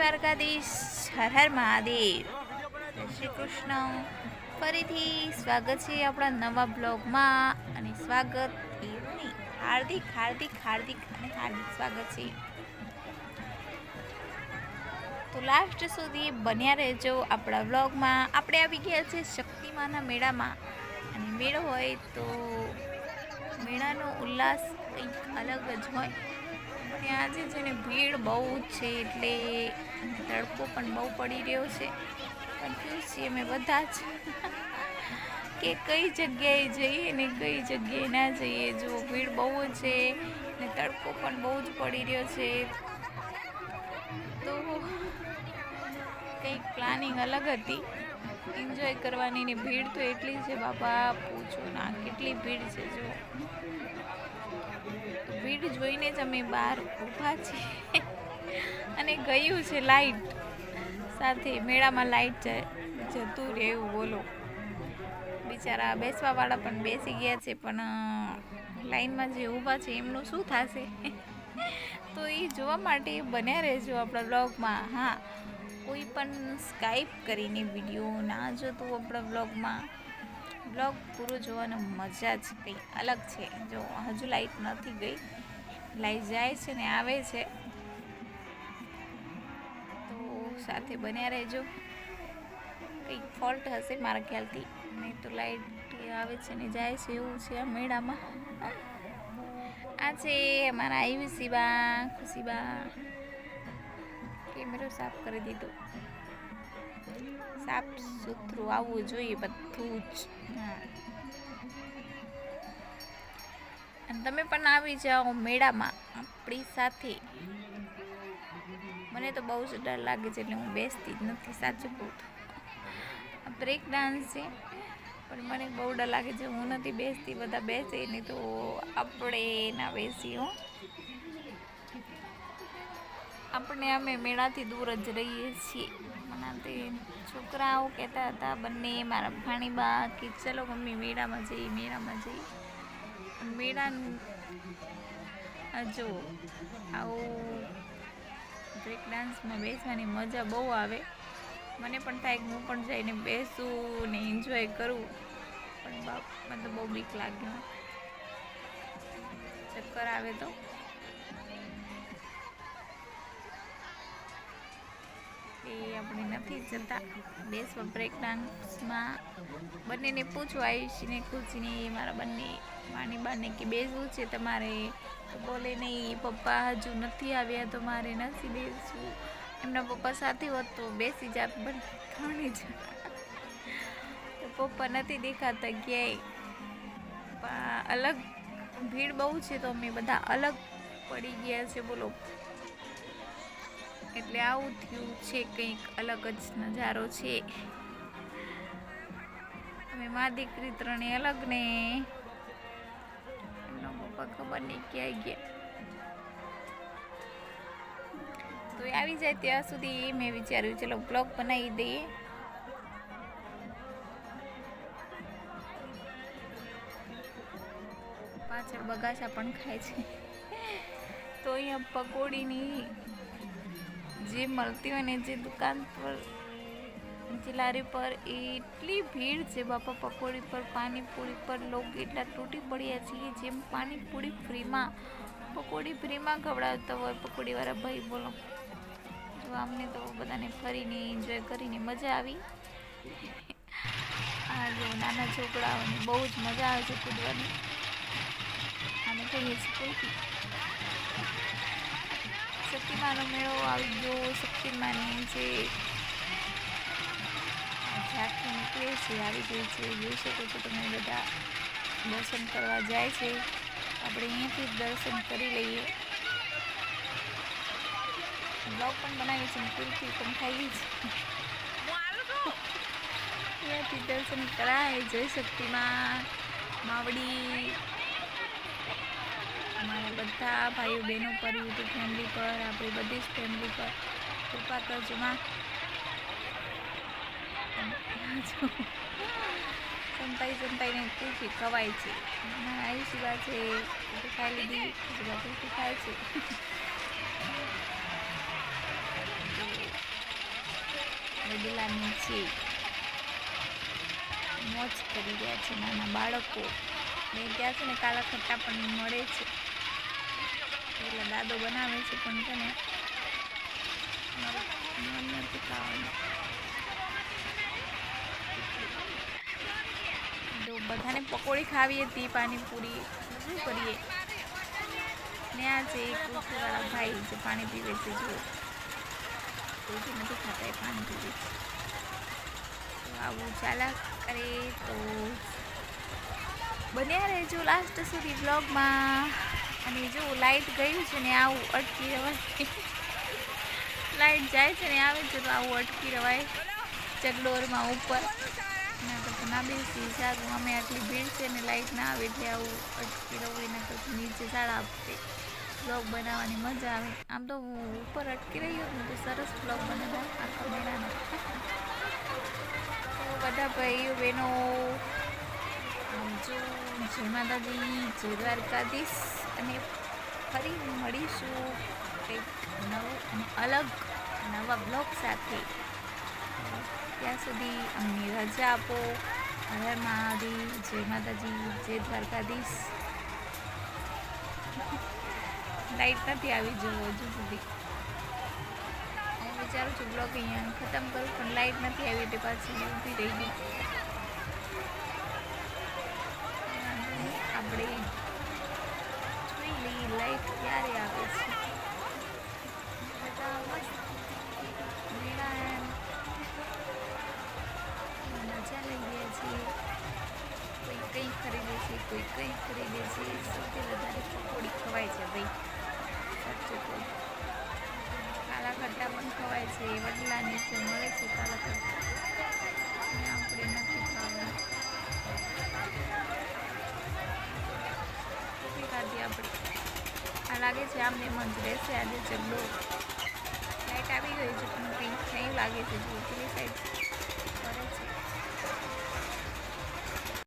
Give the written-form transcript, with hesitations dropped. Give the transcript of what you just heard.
દ્વારકાધીશ, હર હર મહાદેવ, જય શ્રી કૃષ્ણ. ફરીથી સ્વાગત છે આપણા નવા બ્લોગમાં. અને સ્વાગત એવું નહીં, હાર્દિક હાર્દિક હાર્દિક અને હાર્દિક સ્વાગત છે. તો લાસ્ટ સુધી બન્યા રહેજો આપણા બ્લોગમાં. આપણે આવી ગયા છે શક્તિમાના મેળામાં. અને મેળો હોય તો મેળાનો ઉલ્લાસ કંઈક અલગ જ હોય. પણ આજે છે ને ભીડ બહુ છે, એટલે તડકો પણ બહુ પડી રહ્યો છે. કન્ફ્યુઝ છીએ અમે બધા જ કે કઈ જગ્યાએ જઈએ ને કઈ જગ્યાએ ના જઈએ. જો ભીડ બહુ છે ને તડકો પણ બહુ જ પડી રહ્યો છે, તો કંઈક પ્લાનિંગ અલગ હતી એન્જોય કરવાની. ને ભીડ તો એટલી છે બાપા, પૂછો ના કેટલી ભીડ છે. જો ભીડ જોઈને જ અમે બહાર ઊભા છીએ. અને ગયું છે લાઈટ સાથે, મેળામાં લાઈટ જતું રહેવું. બોલો, બિચારા બેસવાવાળા પણ બેસી ગયા છે, પણ લાઈનમાં જે ઊભા છે એમનું શું થશે? તો એ જોવા માટે બન્યા રહેજો આપણા બ્લોગમાં. હા, કોઈ પણ સ્કાઈપ કરીને વિડીયો ના જોતું આપણા બ્લોગમાં. બ્લોગ પૂરો જોવાનો મજા જ કંઈ અલગ છે. જો હજુ લાઈટ નથી ગઈ, લાઈટ જાય છે ને આવે છે, તો સાથે બન્યા રહેજો. કંઈક ફોલ્ટ હશે મારા ખ્યાલથી, નહીં તો લાઈટ આવે છે ને જાય છે એવું છે આ મેળામાં. આ છે અમારા આયુષીબા, ખુશીબા. કેમેરો સાફ કરી દીધો. સાફ સુથરું આવવું જોઈએ બધું જ. હા, અને તમે પણ આવી જાઓ મેળામાં આપણી સાથે. મને તો બહુ જ ડર લાગે છે, એટલે હું બેસતી જ નથી, સાચું કહું તો. બ્રેક ડાન્સ છે, પણ મને બહુ ડર લાગે છે, હું નથી બેસતી. બધા બેસે ને તો આપણે ના બેસી. હો, આપણે અમે મેળાથી દૂર જ રહીએ છીએ. મને તે છોકરાઓ કહેતા હતા બંને, મારા ભાણીબા, કે ચલો મમ્મી મેળામાં જઈએ, મેળામાં જઈએ. મેળાનું જો આવું બ્રેક ડાન્સમાં બેસવાની મજા બહુ આવે. મને પણ થાય કે હું પણ જઈને બેસું ને એન્જોય કરું, પણ બાપ મને તો બહુ બીક લાગ્યું, ચક્કર આવે તો. એ આપણે નથી જતા બેસવા બ્રેક ડાન્સમાં. બંનેને પૂછું, આયુષીને ખુશીને, મારા બંને વાણીબાને, કે બેસવું છે તમારે? તો બોલે નહીં, પપ્પા હજુ નથી આવ્યા તો મારે નથી બેસવું. એમના પપ્પા સાથે હોત તો બેસી જાત બંને જ. તો પપ્પા નથી દેખાતા ક્યાંય, અલગ ભીડ બહુ છે તો અમે બધા અલગ પડી ગયા છે. બોલો, એટલે આવું થયું છે, કંઈક અલગ જ નજારો છે. અમે મા દીકરી ત્રણે અલગ ને એમના પપ્પા ખબર નહીં ક્યાંય ગયા. તો આવી જાય ત્યાં સુધી મેં વિચાર્યું ચલો બ્લોગ બનાવી દઈએ. પાછળ બગાસા પણ ખાય છે. તો અહીંયા પકોડીની જે મળતી હોય ને, જે દુકાન પર, જે લારી પર, એટલી ભીડ છે બાપા. પકોડી પર, પાણીપુરી પર લોકો એટલા તૂટી પડ્યા છીએ. જેમ પાણીપુરી ફ્રીમાં, પકોડી ફ્રીમાં ખવડાવતા હોય પકોડીવાળા ભાઈ. બોલો, જો અમને તો બધાને ફરીને એન્જોય કરીને મજા આવી. આ જો નાના છોકરાઓને બહુ જ મજા આવે છે કૂદવાની. આને કહીએ છીએ કુલ્ફી. શક્તિમાનો મેળો આવી ગયો. શક્તિમાની જે ઝાંખી નીકળે છે આવી ગઈ છે. જોઈ શકો છો તમે, બધા દર્શન કરવા જાય છે. આપણે અહીંયાથી દર્શન કરી લઈએ. બ્લોગ પણ બનાવીએ છીએ, કુલ્ફી પણ ખાઈએ છીએ. અહીંયાથી દર્શન કરાય. જય શક્તિમાન માવડી. અમારા બધા ભાઈઓ બહેનો પર, યુટ્યુબ ફેમિલી પર, આપણી બધી જ ફેમિલી પર કૃપા કરજો માં. સંતાઈને કુલ્ફી ખવાય છે. મારા આયુષીબા છે, કુલ્ફી ખાઈ લીધી. કુલ્ફી ખાય છે. વડલા નીચે મોજ કરી રહ્યા છે નાના બાળકો ને ત્યાં છે ને કાલા ખટ્ટા પણ મળે છે એટલે દાદો બનાવે છે પણ છે ને મન નથી ખાવાનું તો બધાને પકોડી ખાવી હતી પાણીપુરી શું કરીએ ને આ છે એક વાળા ભાઈ જે પાણી પીવે છે જો કોઈથી નથી ખાતા એ પાણી પીવે છે તો આવું ચાલા કરે તો બન્યા રહેજો લાસ્ટ સુધી બ્લોગમાં અને જો લાઇટ ગયું છે ને આવું અટકી રવાય લાઇટ જાય છે ને આવે છે તો આવું અટકી રવાય ચકડોરમાં ઉપર ના તો ના બેસી સારું અમે આટલી ભીડ છે ને લાઇટ ના આવે એટલે આવું અટકી રહું એના કરતાં નીચે સાડા આપે બ્લોગ બનાવવાની મજા આવે આમ તો ઉપર અટકી રહી હોત ને તો સરસ બ્લોગ બનાવતા આખા મેળાનો તો બધા ભાઈઓ બહેનો આવજો જય માતાજી જય દ્વારકાધીશ અને ફરી મળીશું કંઈક નવું અને અલગ નવા બ્લોગ સાથે ત્યાં સુધી અમને રજા આપો હર મહાદેવ જય માતાજી જય દ્વારકાધીશ લાઈટ નથી આવી જો હજુ સુધી હું વિચારું છું બ્લોગ અહીંયા ખતમ કરું પણ લાઈટ નથી આવી એટલે પાછી ઊભી રહી ગઈ આપણે જોઈ લઈએ લાઈટ ક્યારે આવે છે બધા મસ્ત મેળા મજા લઈ ગયા છીએ કોઈ કંઈ ખરીદે છે કોઈ કંઈ ખરીદે છે સૌથી વધારે પકોડી ખવાય છે ભાઈ સાચું કહું કાલા ખટ્ટા પણ ખવાય છે વડલા નીચે મળે છે કાલા ખટ્ટા અને આપણે નથી ખાવા કેટલી ખાધી આપણે આ લાગે છે આમને એમ જ રહેશે આજે ચગડો લાઈટ આવી ગઈ છે પણ કંઈક થયું લાગે છે જો પેલી સાઈડ